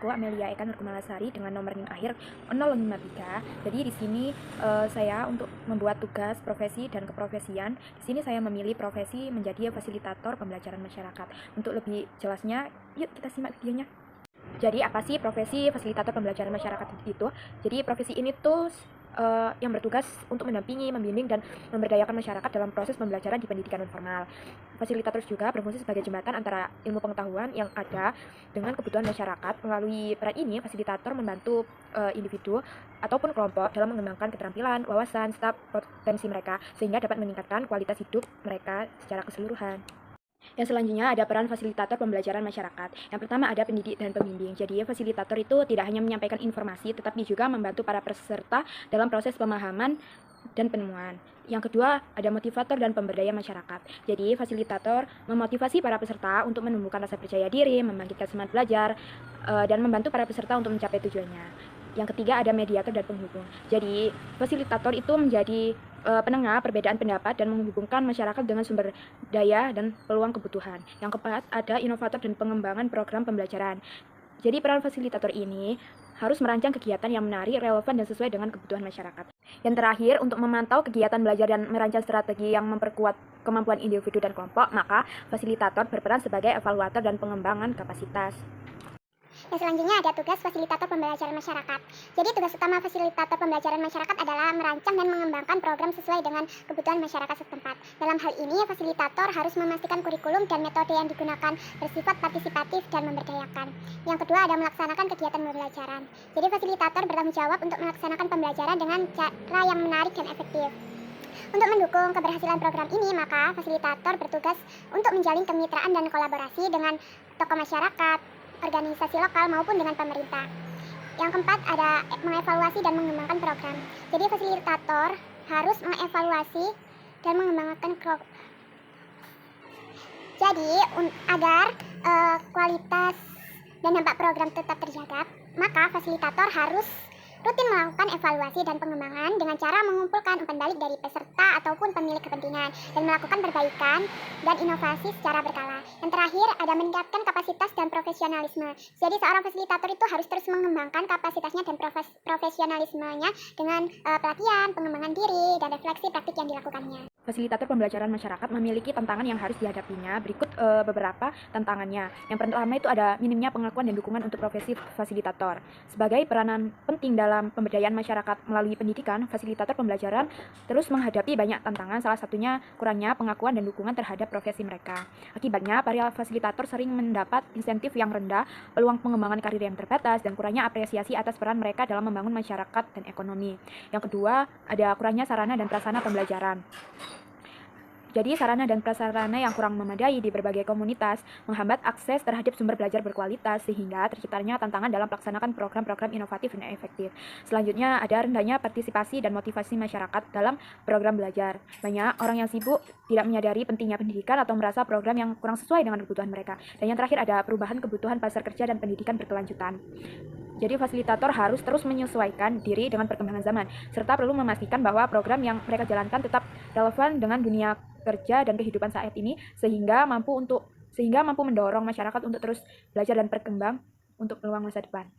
aku Amelia Eka Nurkumalasari dengan nomor NIM akhir 053. Jadi di sini saya untuk membuat tugas profesi dan keprofesian. Di sini saya memilih profesi menjadi fasilitator pembelajaran masyarakat. Untuk lebih jelasnya, yuk kita simak videonya. Jadi apa sih profesi fasilitator pembelajaran masyarakat itu? Jadi profesi ini tuh yang bertugas untuk mendampingi, membimbing, dan memberdayakan masyarakat dalam proses pembelajaran di pendidikan non formal. Fasilitator juga berfungsi sebagai jembatan antara ilmu pengetahuan yang ada dengan kebutuhan masyarakat. Melalui peran ini, fasilitator membantu individu ataupun kelompok dalam mengembangkan keterampilan, wawasan, serta potensi mereka, sehingga dapat meningkatkan kualitas hidup mereka secara keseluruhan. Yang selanjutnya ada peran fasilitator pembelajaran masyarakat. Yang pertama ada pendidik dan pembimbing. Jadi fasilitator itu tidak hanya menyampaikan informasi, tetapi juga membantu para peserta dalam proses pemahaman dan penemuan. Yang kedua ada motivator dan pemberdaya masyarakat. Jadi fasilitator memotivasi para peserta untuk menumbuhkan rasa percaya diri, membangkitkan semangat belajar, dan membantu para peserta untuk mencapai tujuannya. Yang ketiga ada mediator dan penghubung. Jadi fasilitator itu menjadi penengah perbedaan pendapat dan menghubungkan masyarakat dengan sumber daya dan peluang kebutuhan. Yang keempat ada inovator dan pengembangan program pembelajaran. Jadi peran fasilitator ini harus merancang kegiatan yang menarik, relevan, dan sesuai dengan kebutuhan masyarakat. Yang terakhir, untuk memantau kegiatan belajar dan merancang strategi yang memperkuat kemampuan individu dan kelompok, maka fasilitator berperan sebagai evaluator dan pengembangan kapasitas. Dan selanjutnya ada tugas fasilitator pembelajaran masyarakat. Jadi tugas utama fasilitator pembelajaran masyarakat adalah merancang dan mengembangkan program sesuai dengan kebutuhan masyarakat setempat. Dalam hal ini, fasilitator harus memastikan kurikulum dan metode yang digunakan bersifat partisipatif dan memberdayakan. Yang kedua ada melaksanakan kegiatan pembelajaran. Jadi fasilitator bertanggung jawab untuk melaksanakan pembelajaran dengan cara yang menarik dan efektif. Untuk mendukung keberhasilan program ini, maka fasilitator bertugas untuk menjalin kemitraan dan kolaborasi dengan tokoh masyarakat, organisasi lokal maupun dengan pemerintah. Yang keempat ada mengevaluasi dan mengembangkan program. Jadi fasilitator harus mengevaluasi dan mengembangkan program. Jadi agar kualitas dan dampak program tetap terjaga, maka fasilitator harus rutin melakukan evaluasi dan pengembangan dengan cara mengumpulkan umpan balik dari peserta ataupun pemilik kepentingan dan melakukan perbaikan dan inovasi secara berkala. Yang terakhir ada meningkatkan kapasitas dan profesionalisme. Jadi seorang fasilitator itu harus terus mengembangkan kapasitasnya dan profesionalismenya dengan pelatihan, pengembangan diri, dan refleksi praktik yang dilakukannya. Fasilitator pembelajaran masyarakat memiliki tantangan yang harus dihadapinya. Berikut beberapa tantangannya. Yang pertama itu ada minimnya pengakuan dan dukungan untuk profesi fasilitator. Sebagai peranan penting dalam pemberdayaan masyarakat melalui pendidikan, fasilitator pembelajaran terus menghadapi banyak tantangan, salah satunya kurangnya pengakuan dan dukungan terhadap profesi mereka. Akibatnya, para fasilitator sering mendapat insentif yang rendah, peluang pengembangan karir yang terbatas, dan kurangnya apresiasi atas peran mereka dalam membangun masyarakat dan ekonomi. Yang kedua, ada kurangnya sarana dan prasarana pembelajaran. Jadi sarana dan prasarana yang kurang memadai di berbagai komunitas menghambat akses terhadap sumber belajar berkualitas sehingga terciptanya tantangan dalam melaksanakan program-program inovatif dan efektif. Selanjutnya ada rendahnya partisipasi dan motivasi masyarakat dalam program belajar. Banyak orang yang sibuk tidak menyadari pentingnya pendidikan atau merasa program yang kurang sesuai dengan kebutuhan mereka. Dan yang terakhir ada perubahan kebutuhan pasar kerja dan pendidikan berkelanjutan. Jadi fasilitator harus terus menyesuaikan diri dengan perkembangan zaman, serta perlu memastikan bahwa program yang mereka jalankan tetap relevan dengan dunia kerja dan kehidupan saat ini, sehingga mampu mendorong masyarakat untuk terus belajar dan berkembang untuk peluang masa depan.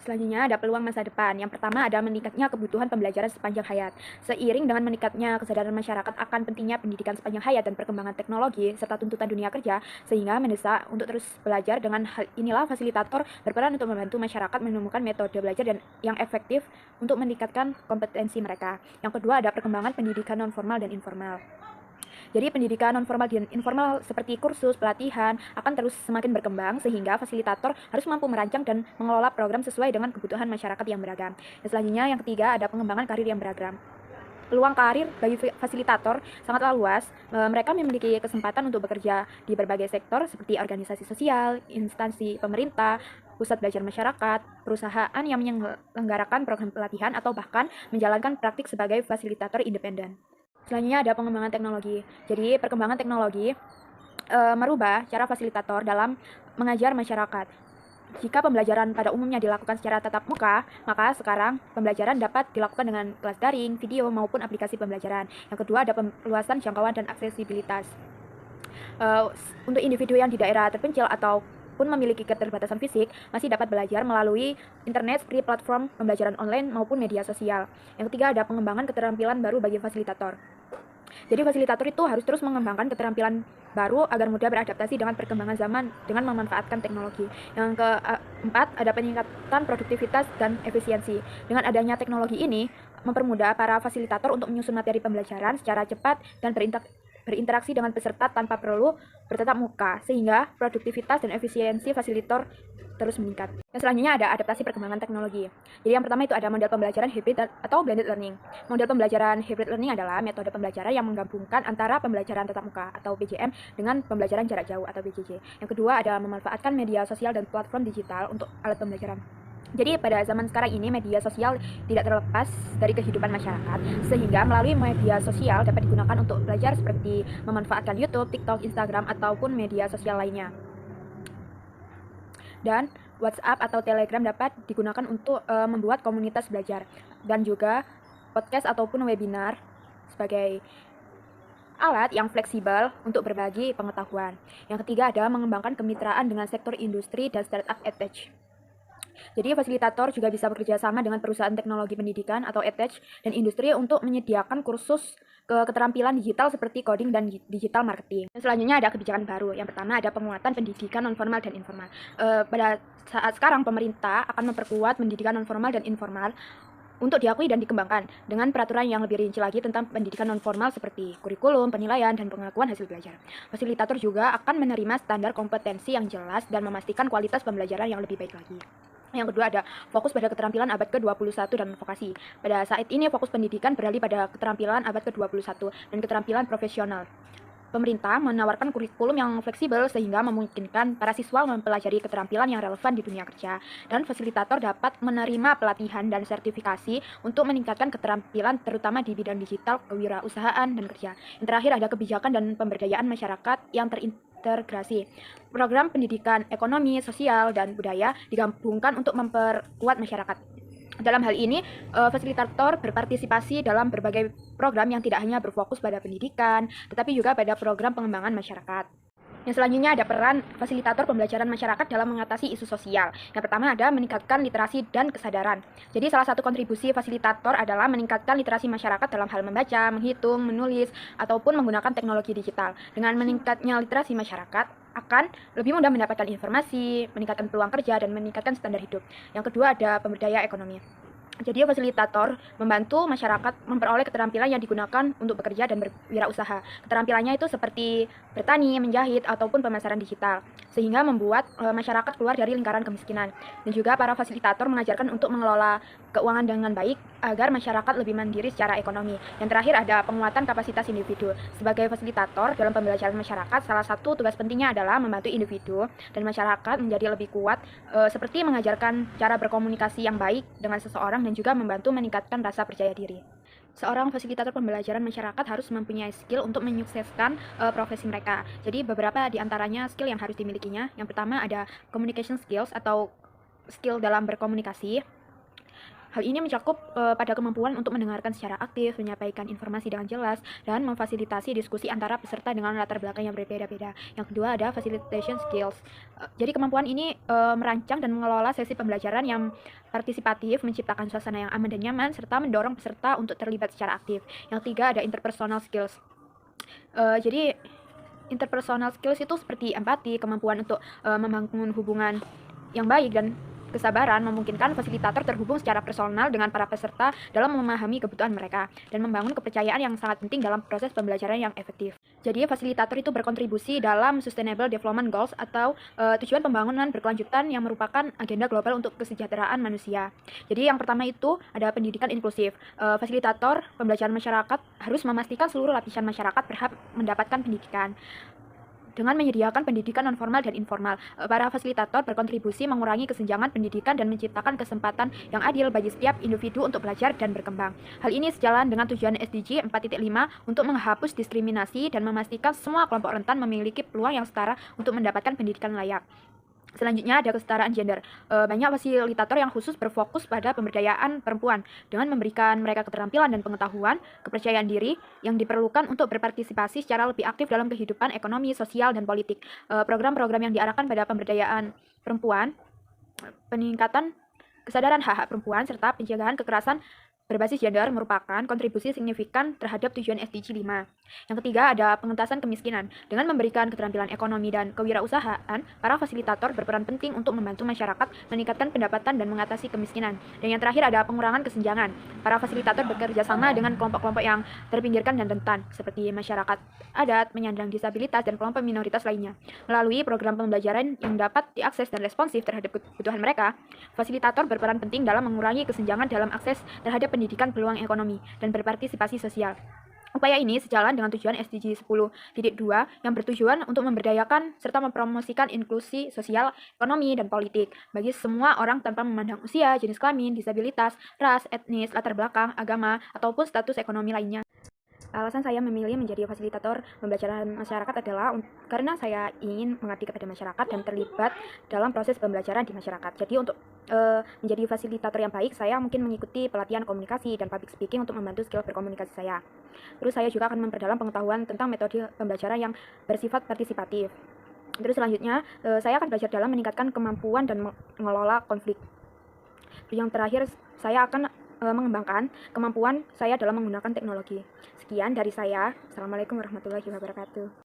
Selanjutnya ada peluang masa depan. Yang pertama ada meningkatnya kebutuhan pembelajaran sepanjang hayat. Seiring dengan meningkatnya kesadaran masyarakat akan pentingnya pendidikan sepanjang hayat dan perkembangan teknologi serta tuntutan dunia kerja, sehingga mendesak untuk terus belajar. Dengan hal inilah fasilitator berperan untuk membantu masyarakat menemukan metode belajar yang efektif untuk meningkatkan kompetensi mereka. Yang kedua ada perkembangan pendidikan non formal dan informal. Jadi pendidikan non formal dan informal seperti kursus, pelatihan akan terus semakin berkembang sehingga fasilitator harus mampu merancang dan mengelola program sesuai dengan kebutuhan masyarakat yang beragam. Dan selanjutnya yang ketiga ada pengembangan karir yang beragam. Peluang karir bagi fasilitator sangatlah luas. Mereka memiliki kesempatan untuk bekerja di berbagai sektor seperti organisasi sosial, instansi pemerintah, pusat belajar masyarakat, perusahaan yang menyelenggarakan program pelatihan atau bahkan menjalankan praktik sebagai fasilitator independen. Selanjutnya ada pengembangan teknologi. Jadi perkembangan teknologi merubah cara fasilitator dalam mengajar masyarakat. Jika pembelajaran pada umumnya dilakukan secara tatap muka, maka sekarang pembelajaran dapat dilakukan dengan kelas daring, video, maupun aplikasi pembelajaran. Yang kedua ada perluasan jangkauan dan aksesibilitas. Untuk individu yang di daerah terpencil atau walaupun memiliki keterbatasan fisik, masih dapat belajar melalui internet seperti platform pembelajaran online maupun media sosial. Yang ketiga ada pengembangan keterampilan baru bagi fasilitator. Jadi fasilitator itu harus terus mengembangkan keterampilan baru agar mudah beradaptasi dengan perkembangan zaman dengan memanfaatkan teknologi. Yang keempat, ada peningkatan produktivitas dan efisiensi. Dengan adanya teknologi ini, mempermudah para fasilitator untuk menyusun materi pembelajaran secara cepat dan berinteraksi dengan peserta tanpa perlu bertatap muka, sehingga produktivitas dan efisiensi fasilitator terus meningkat. Yang selanjutnya ada adaptasi perkembangan teknologi. Jadi yang pertama itu ada model pembelajaran hybrid atau blended learning. Model pembelajaran hybrid learning adalah metode pembelajaran yang menggabungkan antara pembelajaran tatap muka atau PJM dengan pembelajaran jarak jauh atau PJJ. Yang kedua ada memanfaatkan media sosial dan platform digital untuk alat pembelajaran. Jadi pada zaman sekarang ini media sosial tidak terlepas dari kehidupan masyarakat, sehingga melalui media sosial dapat digunakan untuk belajar seperti memanfaatkan YouTube, TikTok, Instagram, ataupun media sosial lainnya. Dan WhatsApp atau Telegram dapat digunakan untuk membuat komunitas belajar, dan juga podcast ataupun webinar sebagai alat yang fleksibel untuk berbagi pengetahuan. Yang ketiga ada mengembangkan kemitraan dengan sektor industri dan startup edtech. Jadi fasilitator juga bisa bekerja sama dengan perusahaan teknologi pendidikan atau edtech dan industri untuk menyediakan kursus keterampilan digital seperti coding dan digital marketing. Dan selanjutnya ada kebijakan baru. Yang pertama ada penguatan pendidikan non-formal dan informal. Pada saat sekarang pemerintah akan memperkuat pendidikan non-formal dan informal untuk diakui dan dikembangkan dengan peraturan yang lebih rinci lagi tentang pendidikan non-formal seperti kurikulum, penilaian, dan pengakuan hasil belajar. Fasilitator juga akan menerima standar kompetensi yang jelas dan memastikan kualitas pembelajaran yang lebih baik lagi. Yang kedua ada fokus pada keterampilan abad ke-21 dan vokasi. Pada saat ini fokus pendidikan beralih pada keterampilan abad ke-21 dan keterampilan profesional. Pemerintah menawarkan kurikulum yang fleksibel sehingga memungkinkan para siswa mempelajari keterampilan yang relevan di dunia kerja, dan fasilitator dapat menerima pelatihan dan sertifikasi untuk meningkatkan keterampilan terutama di bidang digital, kewirausahaan, dan kerja. Yang terakhir ada kebijakan dan pemberdayaan masyarakat yang terintegrasi. Program pendidikan, ekonomi, sosial, dan budaya digabungkan untuk memperkuat masyarakat. Dalam hal ini, fasilitator berpartisipasi dalam berbagai program yang tidak hanya berfokus pada pendidikan, tetapi juga pada program pengembangan masyarakat. Yang selanjutnya ada peran fasilitator pembelajaran masyarakat dalam mengatasi isu sosial. Yang pertama ada meningkatkan literasi dan kesadaran. Jadi salah satu kontribusi fasilitator adalah meningkatkan literasi masyarakat dalam hal membaca, menghitung, menulis, ataupun menggunakan teknologi digital. Dengan meningkatnya literasi masyarakat, akan lebih mudah mendapatkan informasi, meningkatkan peluang kerja, dan meningkatkan standar hidup. Yang kedua ada pemberdayaan ekonomi. Jadi fasilitator membantu masyarakat memperoleh keterampilan yang digunakan untuk bekerja dan berwirausaha. Keterampilannya itu seperti bertani, menjahit, ataupun pemasaran digital, sehingga membuat masyarakat keluar dari lingkaran kemiskinan. Dan juga para fasilitator mengajarkan untuk mengelola keuangan dengan baik agar masyarakat lebih mandiri secara ekonomi. Yang terakhir ada penguatan kapasitas individu. Sebagai fasilitator dalam pembelajaran masyarakat, salah satu tugas pentingnya adalah membantu individu dan masyarakat menjadi lebih kuat, seperti mengajarkan cara berkomunikasi yang baik dengan seseorang dan juga membantu meningkatkan rasa percaya diri. Seorang fasilitator pembelajaran masyarakat harus mempunyai skill untuk menyukseskan profesi mereka. Jadi beberapa di antaranya skill yang harus dimilikinya. Yang pertama ada communication skills atau skill dalam berkomunikasi. Hal ini mencakup pada kemampuan untuk mendengarkan secara aktif, menyampaikan informasi dengan jelas, dan memfasilitasi diskusi antara peserta dengan latar belakang yang berbeda-beda. Yang kedua ada facilitation skills. Jadi kemampuan ini merancang dan mengelola sesi pembelajaran yang partisipatif, menciptakan suasana yang aman dan nyaman, serta mendorong peserta untuk terlibat secara aktif. Yang ketiga ada interpersonal skills. Jadi interpersonal skills itu seperti empati, kemampuan untuk membangun hubungan yang baik, dan kesabaran memungkinkan fasilitator terhubung secara personal dengan para peserta dalam memahami kebutuhan mereka dan membangun kepercayaan yang sangat penting dalam proses pembelajaran yang efektif. Jadi fasilitator itu berkontribusi dalam Sustainable Development Goals atau tujuan pembangunan berkelanjutan yang merupakan agenda global untuk kesejahteraan manusia. Jadi yang pertama itu ada pendidikan inklusif. Fasilitator pembelajaran masyarakat harus memastikan seluruh lapisan masyarakat berhak mendapatkan pendidikan. Dengan menyediakan pendidikan non-formal dan informal, para fasilitator berkontribusi mengurangi kesenjangan pendidikan dan menciptakan kesempatan yang adil bagi setiap individu untuk belajar dan berkembang. Hal ini sejalan dengan tujuan SDG 4.5 untuk menghapus diskriminasi dan memastikan semua kelompok rentan memiliki peluang yang setara untuk mendapatkan pendidikan layak. Selanjutnya ada kesetaraan gender. Banyak fasilitator yang khusus berfokus pada pemberdayaan perempuan dengan memberikan mereka keterampilan dan pengetahuan, kepercayaan diri yang diperlukan untuk berpartisipasi secara lebih aktif dalam kehidupan ekonomi, sosial, dan politik. Program-program yang diarahkan pada pemberdayaan perempuan, peningkatan kesadaran hak-hak perempuan, serta pencegahan kekerasan berbasis gender merupakan kontribusi signifikan terhadap tujuan SDG 5. Yang ketiga ada pengentasan kemiskinan. Dengan memberikan keterampilan ekonomi dan kewirausahaan, para fasilitator berperan penting untuk membantu masyarakat meningkatkan pendapatan dan mengatasi kemiskinan. Dan yang terakhir ada pengurangan kesenjangan. Para fasilitator bekerja sama dengan kelompok-kelompok yang terpinggirkan dan rentan, seperti masyarakat adat, penyandang disabilitas, dan kelompok minoritas lainnya. Melalui program pembelajaran yang dapat diakses dan responsif terhadap kebutuhan mereka, fasilitator berperan penting dalam mengurangi kesenjangan dalam akses terhadap pendidikan, peluang ekonomi, dan berpartisipasi sosial. Upaya ini sejalan dengan tujuan SDG 10.2 yang bertujuan untuk memberdayakan serta mempromosikan inklusi sosial, ekonomi, dan politik bagi semua orang tanpa memandang usia, jenis kelamin, disabilitas, ras, etnis, latar belakang, agama, ataupun status ekonomi lainnya. Alasan saya memilih menjadi fasilitator pembelajaran masyarakat adalah karena saya ingin mengabdi kepada masyarakat dan terlibat dalam proses pembelajaran di masyarakat. Jadi untuk menjadi fasilitator yang baik, saya mungkin mengikuti pelatihan komunikasi dan public speaking untuk membantu skill berkomunikasi saya. Terus saya juga akan memperdalam pengetahuan tentang metode pembelajaran yang bersifat partisipatif. Terus selanjutnya, saya akan belajar dalam meningkatkan kemampuan dan mengelola konflik. Yang terakhir, saya akan mengembangkan kemampuan saya dalam menggunakan teknologi. Sekian dari saya. Assalamualaikum warahmatullahi wabarakatuh.